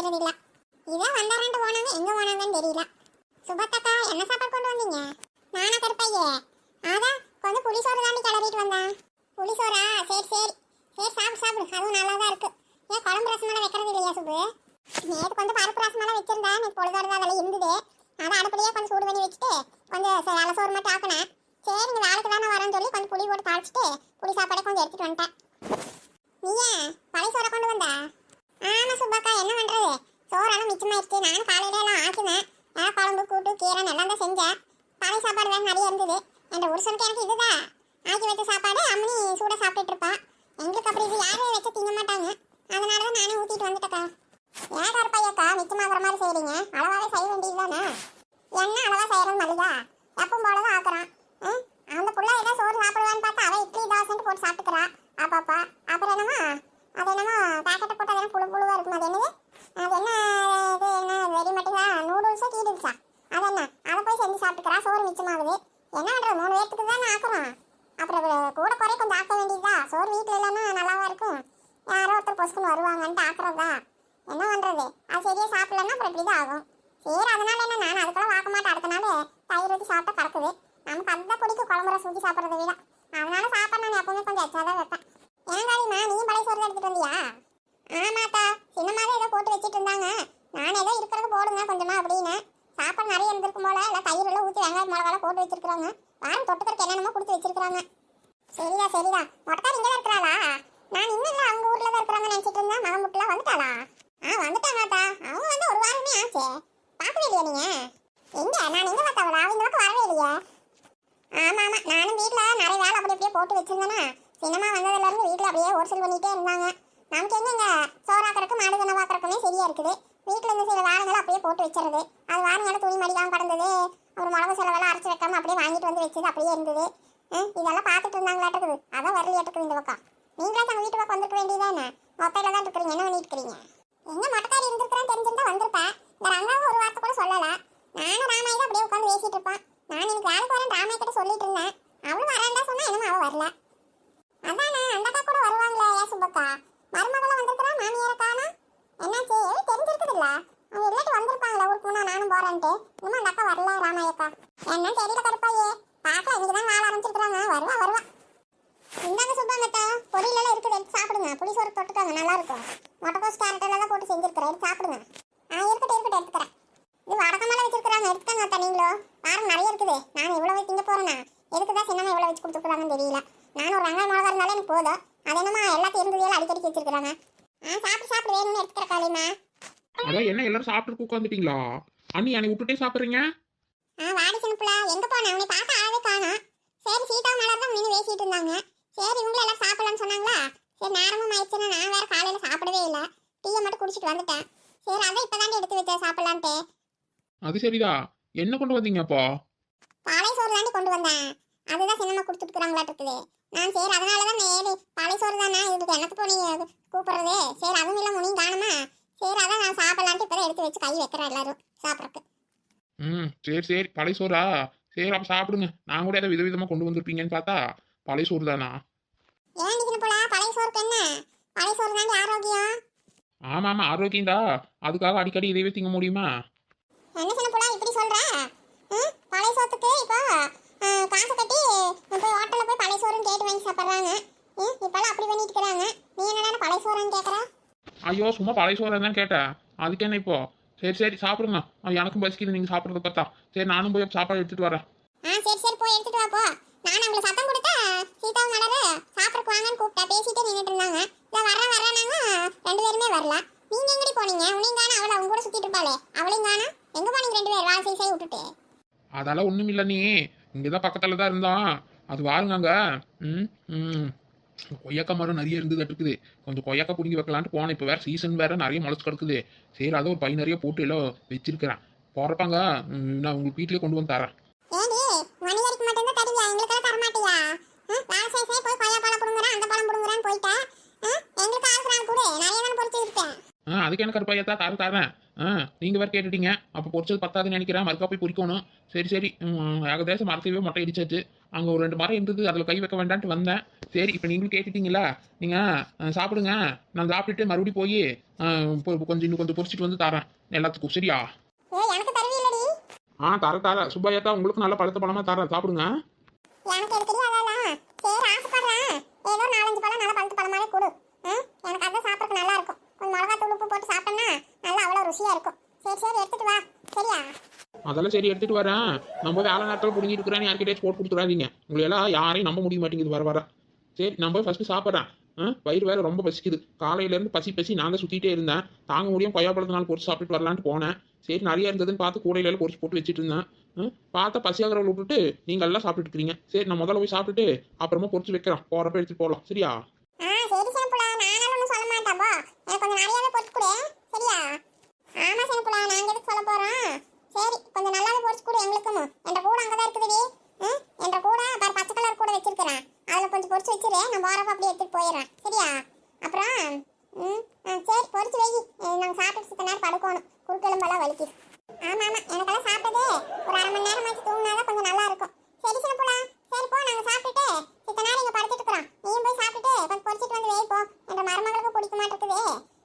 தெரியறது இல்ல. இதான் வந்தாரன்ட்டு போனாங்க, எங்க போனாங்கன்னு தெரியல. சுபத்தக்கா என்ன சாப்பாடு கொண்டு வந்தீங்க? நானா கருப்பையே? அதான் கொஞ்சம் புளிசோறு தாண்டி கிளறிட்டு வந்தேன். புளிசோறா? சரி சரி சரி, சாப்பிடு சாப்பிடு, அதுவும் நல்லா தான் இருக்கு. ஏன் குழம்பு ரசமெல்லாம் வைக்கிறது இல்லையா சுபு? நேற்று கொஞ்சம் பருப்பு ரசமெல்லாம் வச்சிருந்தேன், நீ பொழுதோடு தான் அதில் இருந்தது. அதை அடுப்புலையே கொஞ்சம் சூடு பண்ணி வச்சுட்டு கொஞ்சம் அலசோறு மட்டும் ஆக்கினேன். சரி இங்கே வேலைக்கு தானே வரேன்னு சொல்லி கொஞ்சம் புளி போட்டு தாளிச்சிட்டு புளி சாப்பாடே கொஞ்சம் எடுத்துட்டு வந்துட்டேன். நீ ஏன் பழைய சோறை கொண்டு வந்த? ஆமா சுப்பாக்கா, என்ன பண்றது, சோறெல்லாம் மிச்சமாயிடுச்சு. நானும் காலையில எல்லாம் ஆக்கினேன், குழம்பு கூட்டு கீரை நல்லா தான் செஞ்சேன். பழைய சாப்பாடு வேறு நிறைய இருந்தது. என் புருஷனுக்கு எனக்கு இதுதான் ஆக்கி வச்ச சாப்பாடு, அம்மனி சூட சாப்பிட்டுட்டு இருப்பா. எங்களுக்கு அப்படி இது யாரும் வச்சு திங்க மாட்டாங்க, அதனால தான் நானே ஊற்றிட்டு வந்துட்டேக்கா. ஏன் கருப்பையக்கா மிச்சமாகிற மாதிரி செய்கிறீங்க? அளவாகவே செய்ய வேண்டியது தானே. என்ன அளவாக செய்கிறது மல்லிகா? எப்பவும் போல தான் ஆக்குறான். அந்த புள்ள ஏதோ சோறு சாப்பிடுவான்னு பார்த்தா அவள் இட்லி தோசைன்ட்டு போட்டு சாப்பிட்டுக்கிறா அப்பப்பா. அப்புறம் என்னமோ அது என்னமோ பேக்கெட்டை போட்டு அதெல்லாம் புழு புழுவாக இருக்கும். அது என்னது, அது என்ன, இது என்ன ரெடிமேட்டுதா நூடுல்ஸோ கீடுல்ஸா, அது என்ன, அதை போய் செஞ்சு சாப்பிட்டுக்கிறா. சோறு மிச்சமாகுது. என்ன பண்ணுறது, 3 பேர்த்துக்கு தானே ஆக்குறோம். அப்புறம் கூட குறைய கொஞ்சம் ஆக்க வேண்டியதா. சோறு வீட்டில் இல்லைன்னா நல்லாவா இருக்கும், யாரோ ஒருத்தர் பொசுக்குன்னு வருவாங்கன்ட்டு ஆக்குறதா. என்ன பண்ணுறது, அது சரியாக சாப்பிடலன்னா அப்புறம் இப்படி தான் ஆகும். சரி அதனால என்ன, நான் அதுக்கெல்லாம் வாக்க மாட்டேன். அடுத்த நாள் தயிர் ஊற்றி சாப்பிட்டா கிடக்குது. நமக்கு அதுதான் பிடிக்கும், குழம்புற ஊற்றி சாப்பிட்றத விட. அதனால சாப்பாடு நான் எப்பவுமே கொஞ்சம் எச்சா தான் வைப்பேன். ஏன் காரியமா நீயும் பழைய சோறு தான் எடுத்துட்டு வந்தியா? ஆமாக்கா, சின்னமாக ஏதோ போட்டு வச்சுட்டு இருந்தாங்க. நான் ஏதோ இருக்கிறது போடுங்க கொஞ்சமா அப்படின்னு. சாப்பாடு நிறைய இருந்திருக்கும் போல, இல்லை தயிர் எல்லாம் ஊற்றி வெங்காயம் மிளகாலாம் போட்டு வச்சிருக்காங்க. வாரம் தொட்டுக்கிறதுக்கு என்னென்னமோ கொடுத்து வச்சிருக்காங்க. சரிதா சரிதா. மொட்டக்காரி இங்கே தான் இருக்கிறாளா? நான் இன்னும் இல்லை, அவங்க ஊரில் தான் இருக்கிறாங்கன்னு நினச்சிட்டு இருந்தேன். மகமுட்டுலாம் வந்துட்டாளா? வந்துட்டாங்கக்கா. அவங்க வந்து ஒரு வாரமே ஆச்சு. பார்க்கவே இல்லையா நீங்க? எங்க நான் எங்க பார்த்தாவளா? அவங்க பக்கம் வரவே இல்லையா? ஆமா ஆமா, நானும் வீட்டில் நிறைய வேலை அப்படி அப்படியே போட்டு வச்சிருந்தேன்னா, சினிமா வந்ததுலேருந்து வீட்டில் அப்படியே ஒர்சல் பண்ணிகிட்டே இருந்தாங்க. நமக்கு எங்க சோறாக்கிறதுக்கு மாடு கணவாக்கிறதுக்குமே சரியா இருக்குது. வீட்டில் இருந்து சில வேலைகளை அப்படியே போட்டு வச்சிருது. அது வாரங்களை துணி மடிக்காமல் கிடந்தது, ஒரு மிளகு செலவெல்லாம் அரைச்சி வைக்காம அப்படியே வாங்கிட்டு வந்து வச்சது அப்படியே இருந்தது. இதெல்லாம் பார்த்துட்டு இருந்தாங்களாட்டுக்குது, அதான் வரலையாட்டுக்குது இந்த பக்கம். நீங்களா தங்க வீட்டு பக்கம் வந்துருக்க வேண்டியதானே? மொத்தையில தான் இருக்கிறீங்க, என்ன பண்ணிட்டு இருக்கிறீங்க? எங்க மொட்டைக்காரி இருந்திருக்கிறேன்னு தெரிஞ்சிருந்தா வந்திருப்பேன். இந்த ரங்காவும் ஒரு வார்த்தை கூட சொல்லலை. நானும் ராமாயி தான் அப்படியே உட்காந்து பேசிட்டு இருப்பான். நான் எனக்கு வேலைக்கு வரேன் ராமாய் கிட்ட சொல்லிட்டு இருந்தேன். அவளும் வரேன்டா சொன்னா, என்னமோ அவள் வரல. அதானே அந்தக்கா கூட வருவாங்களே. ஏன் சுப்பக்கா மருமகளும் வந்திருக்கிறா, மாமியார காணா, என்னாச்சு தெரிஞ்சிருக்குது இல்ல? அவங்க இல்லாட்டி வந்திருப்பாங்களே ஊருக்கு போனா நானும் போறேன்ட்டு. இன்னும் அந்த அக்கா வரல ராமாயக்கா. என்ன தெரியல கருப்பாயே, பார்க்க இன்னைக்குதான் வேலை ஆரம்பிச்சிருக்காங்க. வருவா வருவா. இந்தாங்க சுப்பாங்கத்தா, பொரியலெல்லாம் இருக்குது, எடுத்து சாப்பிடுங்க. புளிசோறு தொட்டுக்காங்க, நல்லா இருக்கும். முட்டைக்கோஸ் கேரட் எல்லாம் போட்டு செஞ்சிருக்கிறேன், எடுத்து சாப்பிடுங்க. இருக்கட்டும் இருக்கட்டும், எடுத்துக்கிறேன். இது வடக்கமெல்லாம் வச்சிருக்கிறாங்க, எடுத்துக்காங்க அத்தா நீங்களும். வாரம் நிறைய இருக்குது. நான் இவ்வளோ திங்க போறேன்னா எதுக்குதான் சின்னமா இவ்வளோ வச்சு கொடுத்துருக்குறாங்கன்னு தெரியல. நானும் ஒரு வெங்காயம் மிளகா இருந்தாலும் எனக்கு போதும். அது என்னமா எல்லாத்தையும் இருந்ததையும் அடிக்கடி வச்சிருக்கிறாங்க. சாப்பிட்டு சாப்பிடு, வேணும்னு எடுத்துக்கிற காலையுமா. அதான் என்ன எல்லாரும் சாப்பிட்டு உட்காந்துட்டீங்களா? அண்ணி என்னை விட்டுட்டே சாப்பிட்றீங்க? வாடி சின்னப்புல, எங்க போன உன்னை பார்க்க ஆளே காணோம். சரி சீதா மலர் தான் நின்று பேசிட்டு இருந்தாங்க. சரி இவங்களும் எல்லாம் சாப்பிடலான்னு சொன்னாங்களா. சரி நேரமும் ஆயிடுச்சுன்னா நான் வேற காலையில சாப்பிடவே இல்லை, டீயை மட்டும் குடிச்சிட்டு வந்துட்டேன். சரி அதான் இப்பதாண்டி எடுத்து வச்சேன் சாப்பிடலான்ட்டு. அது சரிதா, என்ன கொண்டு வந்தீங்க அப்போ? பழைய சோறு தாண்டி கொண்டு வந்தேன். அதுதான் சின்னமா கொடுத்துட்டுக்கிறாங்களாட்டு இருக்குது. நான் சரி அதனாலதான் நேரு பழைய சோறு தானே, இதுக்கு எனக்கு போய் கூப்பிடுறது. சரி அதுவும் இல்லை முனியும் காணுமா. சரி அதான் நான் சாப்பிடலான்ட்டு இப்பதான் எடுத்து வச்சு கை வைக்கிறேன் எல்லாரும் சாப்பிட்றதுக்கு. சரி சரி, பழைய சோறா? சரி அப்போ சாப்பிடுங்க. நான் கூட ஏதோ விதவிதமாக கொண்டு வந்திருப்பீங்கன்னு பார்த்தா பழைய சோறு தானா? ஏன் சின்ன போல பழைய சோறுக்கு என்ன, பழைய சோறு தாண்டி ஆரோக்கியம். ஆமாம் ஆமாம், ஆரோக்கியம்டா. அதுக்காக அடிக்கடி இதைவே திங்க முடியுமா? என்ன சின்ன போல இப்படி சொல்ற? பழைய சோத்துக்கு இப்போ காசு கட்டி போய் ஹோட்டலில் போய் பழைய சோறுன்னு கேட்டு வாங்கி சாப்பிட்றாங்க. இப்பெல்லாம் அப்படி பண்ணிட்டு இருக்கிறாங்க. நீ என்னடா பழைய சோறான்னு கேட்குற? ஐயோ சும்மா பழைய சோறு தான் கேட்டேன், அதுக்கு என்ன இப்போ? சரி சரி சாப்பிடுங்க. எனக்கும் பசிக்குது நீங்கள் சாப்பிட்றத பார்த்தா. சரி நானும் போய் சாப்பாடு எடுத்துகிட்டு வரேன். சரி சரி போய் எடுத்துட்டு வா போ. நான் உங்களுக்கு சத்தம் கொடுத்தா சீதாவும் மலரு சாப்பிட்றக்கு வாங்கன்னு கூப்பிட்டா பேசிட்டே நின்றுட்டு இருந்தாங்க. இல்லை வரேன் வரேனாங்க, 2 பேருமே வரல. நீங்க எங்கடி போனீங்க? உனையும் காணா, அவளை அவங்க கூட சுத்திட்டு இருப்பாளே அவளையும் காணா. எங்க போனீங்க 2 பேர் வேலை செய்ய விட்டுட்டு? அதெல்லாம் ஒன்றும் இல்லை, நீ இங்கே தான் பக்கத்தில் தான் இருந்தோம். அது வாருங்க அங்கே. கொய்யாக்கா மரம் நிறைய இருந்தது இருக்குது. கொஞ்சம் கொய்யாக்கா பிடிங்கி வைக்கலான்ட்டு போனேன். இப்போ வேறு சீசன் வேறு நிறைய முளைச்சு கிடக்குது. சரி அதை ஒரு பை நிறைய போட்டு எல்லாம் வச்சிருக்கிறேன். போகிறப்பாங்க நான் உங்களுக்கு வீட்டிலே கொண்டு வந்து தரேன். ஏடி மணிகருக்கு மட்டும் தான் தருவியா, எங்களுக்கெல்லாம் தர மாட்டியா? வேலை செய்ய போய் கொய்யா பழம் புடுங்குறேன் அந்த பழம் புடுங்குறேன்னு போயிட்டேன். எங்களுக்கு ஆளுக்கு நான் கூட நிறைய தானே பொறிச்சு இருப்பேன். அதுக்கு என்ன கருப்பாயத்தா தரேன். நீங்கள் வேறு கேட்டுட்டீங்க. அப்போ பொரிச்சது பத்தாதுன்னு நினைக்கிறேன். மறுக்கா போய் பொரிக்கணும். சரி சரி. ஏகதேசம் மரத்தையே மொட்டை அடிச்சாச்சு. அங்கே ஒரு 2 மரம் இருந்தது, அதில் கை வைக்க வேண்டான்ட்டு வந்தேன். சரி இப்போ நீங்களும் கேட்டுட்டீங்களா, நீங்கள் சாப்பிடுங்க. நான் சாப்பிட்டுட்டு மறுபடியும் போய் இன்னும் கொஞ்சம் பொரிச்சிட்டு வந்து தரேன் எல்லாத்துக்கும். சரியா? எனக்கு தருவீல்லடி? தரேன் சுப்பையாத்தா, உங்களுக்கு நல்ல பழுத்த பழமா தரேன், சாப்பிடுங்க. எனக்கு எடுக்கடி அதெல்லாம் சரி ஆசைப்படுறேன். ஏதோ 4-5 பழம் நல்லா பழுத்த பழமாவே கொடு. எனக்கு அதான் சாப்பிட்றதுக்கு நல்லா இருக்கும். கொஞ்சம் மிளகாத்தூள் உப்பு போட்டு சாப்பிட்டோம்னா நல்லா அவ்வளோ ருசியாக இருக்கும். சரி சரி எடுத்துட்டு வா. சரியா? அதெல்லாம் சரி, எடுத்துட்டு வரேன். நம்ம வேலை நேரத்தில் பிடிங்கிட்டு இருக்கிறேன், யார்கிட்டயாச்சும் போட்டு கொடுத்துடாதீங்க. உங்களை எல்லாம் யாரையும் நம்ப முடிய மாட்டேங்குது வர வர. சரி நான் போய் ஃபஸ்ட்டு சாப்பிட்றேன். வயிறு வேறு ரொம்ப பசிக்குது. காலையிலேருந்து பசி நான் தான் சுற்றிட்டே இருந்தேன். தாங்க முடியும் கொய்யாப்பழத்தினால பொரிச்சு சாப்பிட்டுட்டு வரலான்ட்டு போனேன். சரி நிறைய இருந்ததுன்னு பார்த்து கூடையில பொரிச்சு போட்டு வச்சுட்டு இருந்தேன். பார்த்தா பசியாகிறவங்களை விட்டுட்டு நீங்கள் எல்லாம் சாப்பிட்டுட்டு இருக்கிறீங்க. சரி நான் முதல்ல போய் சாப்பிட்டுட்டு அப்புறமா பொரிச்சு வைக்கிறேன். போகிறப்ப எடுத்துகிட்டு போகலாம். சரியா? சரி சின்னப்புலா, நானும் ஒன்றும் சொல்ல மாட்டேன். போ, எனக்கு கொஞ்சம் நிறையாவே பொரிச்சு கொடு. சரியா? ஆமா சின்னப்புலா, நாங்கள் எதுக்கு சொல்ல போகிறோம்? சரி கொஞ்சம் நல்லாவே பொரிச்சு கொடு எங்களுக்கும். என்ற கூட அங்கே தான் இருக்குதுடி. என்ற கூட பாரு பச்சை கலர் கூட வச்சிருக்கிறேன். அதில் கொஞ்சம் பொரிச்சு வச்சிரு. நான் போகிறப்ப அப்படியே எடுத்துகிட்டு போயிடுறேன். சரியா? அப்புறம் சரி பொரிச்சு வை. நாங்கள் சாப்பிட்டு சித்த நேரம் படுக்கணும். குறுக்கெலும்பெல்லாம் வலிக்குது. ஆமாம் ஆமாம், எனக்கெல்லாம் சாப்பிட்டது ஒரு 1/2 மணி நேரம் ஆச்சு தூங்கினாதான் கொஞ்சம் நல்லா இருக்கும். சரி சின்னப்புலா, சரி போ, நாங்கள் சாப்பிட்டுட்டு சித்த நேரம் இங்கே படுத்துட்டு இருக்கிறோம். நீயும் போய் சாப்பிட்டுட்டு கொஞ்சம் பொரிச்சிட்டு வந்து வைப்போம். என்ற மருமகளுக்கு பிடிக்க மாட்டேங்குது.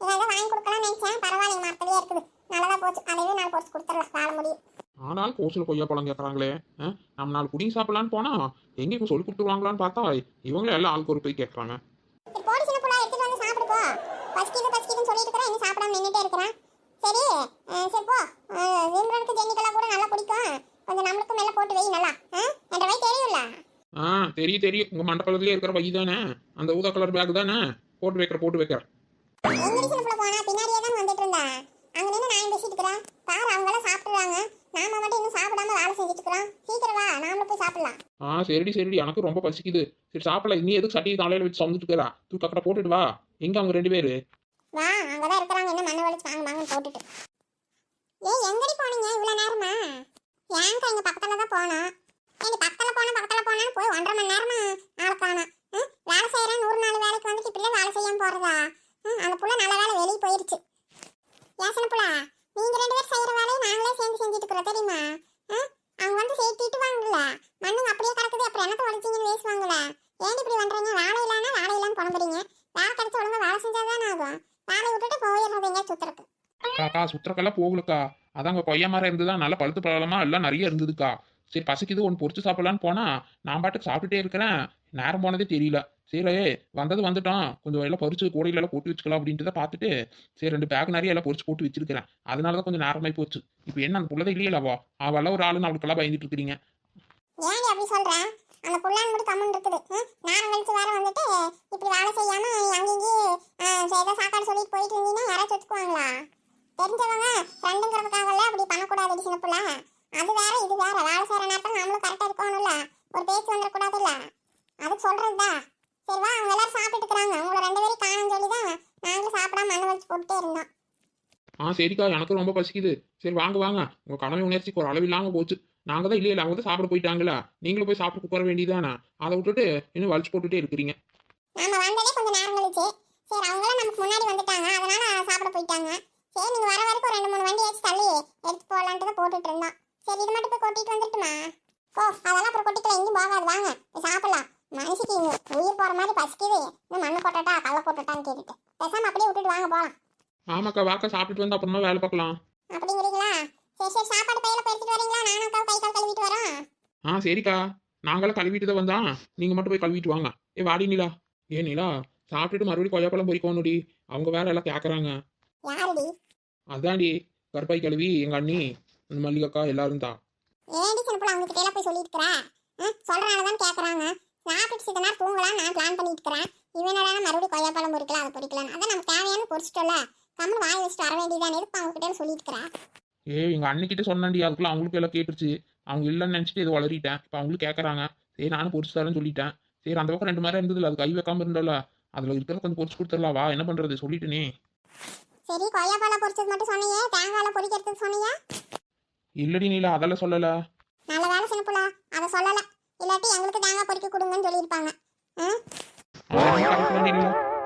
இதெல்லாம் வாங்கி கொடுக்கலாம்னு நினைச்சேன். பரவாயில்ல, மரத்துலேயே இருக்குது. நல்லதாக போச்சு. அதையே நான் பொரிச்சு கொடுத்துடலாம். வாழ முடியும். ஆனால் கோசில் கொய்யாப்பழம் கேட்குறாங்களே. நம்ம 4 புடிங்கி சாப்பிடலான்னு போனால் எங்கே இப்போ சொல்லி கொடுத்துருவாங்களான்னு பார்த்தா இவங்களே எல்லாம் ஆளுக்கு ஒரு போய் கேட்குறாங்க. போடி சின்னப்புலா, எடுத்துட்டு வந்து சாப்பிடு போ. பசிக்குதுன்னு சொல்லிட்டு இருக்கிறேன், இன்னும் சாப்பிடாம நின்றுட்டே இருக்கிறேன். சரி சரி போ. விம்ரனுக்கு ஜென்னிக்கெல்லாம் கூட நல்லா பிடிக்கும். கொஞ்சம் நம்மளுக்கும் மேலே போட்டு வை நல்லா. என்ற வயசு தெரியும்ல? தெரியும். உங்கள் மண்டபத்துலேயே இருக்கிற பை தானே, அந்த ஊதா கலர் பேக் தானே, போட்டு வைக்கிறேன். எங்கடி சின்னப்புலா போனா? பின்னாடியே தான் வந்துட்டு இருந்தேன். அங்கே நின்று நான் பேசிட்டு இருக்கிறேன். பாரு அவங்களாம் சாப்பிட்றாங்க. நாம மட்டும் இன்னும் சாப்பிடாம வேலை செஞ்சுட்டு இருக்கிறோம். சீக்கிரம் வா, நாமளும் போய் சாப்பிடலாம். சரிடி எனக்கு ரொம்ப பசிக்குது. சரி சாப்பிடலாம். நீ எதுக்கு சட்டியை தலையில வச்சு சமைச்சிட்டு இருக்கிறா? தூக்கக்கடை போட்டுட்டு வா. எங்கே அவங்க 2 பேர்? வா, அங்கதான் இருக்கிறாங்க. என்ன மண்ணை வலிச்சு வாங்கன்னு போட்டுட்டு. எங்கடி போனீங்க இவ்வளோ நேரமா? ஏன்க்கா இங்க பக்கத்துல தான் போனோம். பக்கத்துல போனான்னு போய் 1.5 மணி நேரமா ஆளை காணோம். வேலை செய்யறேன் 100 நாள் வேலைக்கு வந்துட்டு இப்படியே வேலை செய்யாம போறதா? அந்த புள்ள நல்ல வேலை வெளியே போயிருச்சு. ஏசன புள்ள, நீங்க 2 பேர் செய்யற வேலையை நாங்களே சேர்ந்து செஞ்சுட்டு இருக்கிறோம் தெரியுமா? அவங்க வந்து சேர்த்திட்டு வாங்கல, மண்ணுங்க அப்படியே கிடக்குது. அப்புறம் என்னத்தை உடச்சிங்கன்னு பேசுவாங்கல்ல. ஏன் இப்படி பண்றீங்க? வேலை இல்லைன்னு புலம்புறீங்க. வேலை கிடைச்ச ஒழுங்கா வேலை செஞ்சாதானே ஆகும். வேலையை விட்டுட்டு போயிடுறது எங்கேயா சுத்துறக்கு. காக்கா சுத்திரக்கெல்லாம் போகலக்கா. அதாங்க கொய்யா மரம் இருந்துதான், நல்லா பழுத்து பழமா எல்லாம் நிறைய இருந்ததுக்கா. சரி பசிக்குது, ஒன்று பொரிச்சு சாப்பிடலான்னு போனா நான் பாட்டுக்கு சாப்பிட்டுட்டே இருக்கிறேன். நேரம் போனதே தெரியல. சரி வந்துட்டோம், கொஞ்சம் எல்லாம் பொரிச்சு கூடையில எல்லாம் போட்டு வச்சுக்கலாம் அப்படின்ட்டு தான் பார்த்துட்டு சரி 2 பேக் நிறைய எல்லாம் பொரிச்சு போட்டு வச்சிருக்கிறேன். அதனாலதான் கொஞ்சம் நேரமாயி போச்சு. இப்போ என்ன அந்த புள்ளதை இல்லையலவா, அவெல்லாம் ஒரு ஆளுன்னு அவளுக்கெல்லாம் பயந்துட்டு இருக்கிறீங்க. ஏன் அப்படி சொல்றேன்? அந்த புள்ளான் மட்டும் கம்மன் இருக்குது. நேரம் கழிச்சு வேற வந்துட்டு இப்படி வேலை செய்யாம அங்கேயும் ஏதோ சாக்காடு சொல்லிட்டு போயிட்டு இருந்தீங்கன்னா யாராச்சும் வச்சுக்குவாங்களா? தெரிஞ்சவங்க ஃப்ரெண்டுங்கிறதுக்காகல அப்படி பண்ணக்கூடாது சின்ன புள்ள. அது வேற இது வேற. வேலை செய்யற நேரத்தில் நம்மளும் கரெக்டா இருக்கணும்ல, ஒரு பேச்சு வந்துடக்கூடாதுல்ல, அதுக்கு சொல்றதுதான். சரி வா, அவங்க எல்லாரும் சாப்பிட்டு இருக்கிறாங்க. உங்களை 2 பேரும் காணும்னு சொல்லிதான் நாங்களும் சாப்பிடாம மண்ணை வச்சு போட்டுட்டே இருந்தோம். சரிக்கா, எனக்கு ரொம்ப பசிக்குது. சரி வாங்க உங்க கடமை உணர்ச்சிக்கு ஒரு அளவு இல்லாம போச்சு. நாங்க தான் இல்லையில, அவங்க தான் சாப்பிட போயிட்டாங்களா, நீங்களும் போய் சாப்பிட்டு உட்கார வேண்டியதானே. அதை விட்டுட்டு இன்னும் வலிச்சு போட்டுட்டே இருக்கிறீங்க. நாம வந்ததே கொஞ்சம் நேரம் கழிச்சு. சரி அவங்களும் நமக்கு முன்னாடி வந்துட்டாங்க, அதனால சாப்பிட போயிட்டாங்க. சரி நீங்க வர வரைக்கும் 2-3 வண்டி ஆச்சு தள்ளி எடுத்து போகலான்ட்டு தான் போட்டுட்டு இருந்தோம். சரி இது மட்டும் போய் கொட்டிட்டு வந்துட்டுமா? அதெல்லாம் அப்புறம் கொட்டிக்கல, எங்கேயும் போகாது. வாங்க சாப்பிடலாம். மனுஷிக்கு உயிர் போற மாதிரி பசிக்குது. இன்னும் மண்ணு போட்டட்டா கல்ல போட்டுட்டான்னு கேட்டுட்டு பேசாம அப்படியே விட்டுட்டு வாங்க போகலாம். ஆமாக்கா வாக்கா, சாப்பிட்டுட்டு வந்து அப்புறமா வேலை பார்க்கலாம். அப்படிங்கிறீங்களா? சரி சாப்பாடு பையில போயிட்டு வரீங்களா? நானும் அக்கா கை கால் கழுவிட்டு வரோம். சரிக்கா, நாங்களாம் கழுவிட்டு தான் வந்தான். நீங்க மட்டும் போய் கழுவிட்டு வாங்க. வாடி நீலா. நீலா, சாப்பிட்டுட்டு மறுபடியும் கொய்யாப்பழம் பொறிக்கணும்டி. அவங்க வேற எல்லாம் கேட்கறாங்க. யாருடி? அதான்டி கருப்பாய் கழுவி, எங்க அண்ணி, அந்த மல்லிகக்கா எல்லாரும் தான். ஏடி சின்னப்புல அவங்க கிட்ட எல்லாம் போய் சொல்லிட்டு இருக்கற? சொல்றனாலதான் கேக்குறாங்க. சாப்பிட்டு சித்த நேரம் தூங்கலாம் நான் பிளான் பண்ணிட்டு இருக்கிறேன். இவனடா மறுபடியும் கொய்யாப்பழம் பொறிக்கலாம், அதை பொறிக்கலாம். அதான் நமக்கு தேவையான பொறிச்சிட்டோம்ல, கம்மன் வாய் வச்சுட்டு வர வேண்டியதானே. எதுக்கு அவங்க கிட்ட சொல்லிட்டு இருக்கிறேன்? எங்க அண்ணிக்கிட்ட சொன்னேன்டி, அதுக்குள்ள அவங்களுக்கு எல்லாம் கேட்டுருச்சு. அவங்க இல்லைன்னு நினைச்சிட்டு ஏதோ வளரிட்டேன். இப்போ அவங்களும் கேட்கறாங்க. சரி நானும் பொறிச்சு தரேன்னு சொல்லிட்டேன். சரி அந்த பக்கம் 2 மரம் இருந்ததுல, அது கை வைக்காம இருந்தோம்ல, அதுல இருக்கிறத கொஞ்சம் பொறிச்சு கொடுத்துடலாம். வா, என்ன பண்றது சொல்லிட்டுனே. சரி கொய்யாப்பழம் பொறிச்சது மட்டும் சொன்னீங்க, தேங்காய்ல பொறிக்கிறதுக்கு சொன்னீங்க? இல்லடி நீலா, அதெல்லாம் சொல்லல. நல்ல வேலை சின்னப்புல, அதை சொல்லல. இல்லாட்டி எங்களுக்கு தேங்காய் பொறிக்க கொடுங்கன்னு சொல்லியிருப்பாங்க.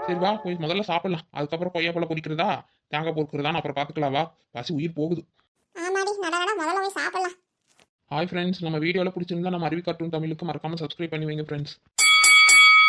சரி வா போய் முதல்ல சாப்பிடலாம், அதுக்கப்புறம் கொய்யாப்பழம் பொறிக்கிறதா. தேங்காய் பொறுக்கிறதா அப்புறம் பார்த்துக்கலாவா, பசி உயிர் போகுது. ஆமாடி நடடா முதல்ல போய் சாப்பிடலாம். ஹாய் ஃப்ரெண்ட்ஸ், நம்ம வீடியோவில் பிடிச்சிருந்தா நம்ம அருவி கார்ட்டூன் தமிழுக்கு மறக்காமல் சப்ஸ்கிரைப் பண்ணி வைங்க ஃப்ரெண்ட்ஸ்.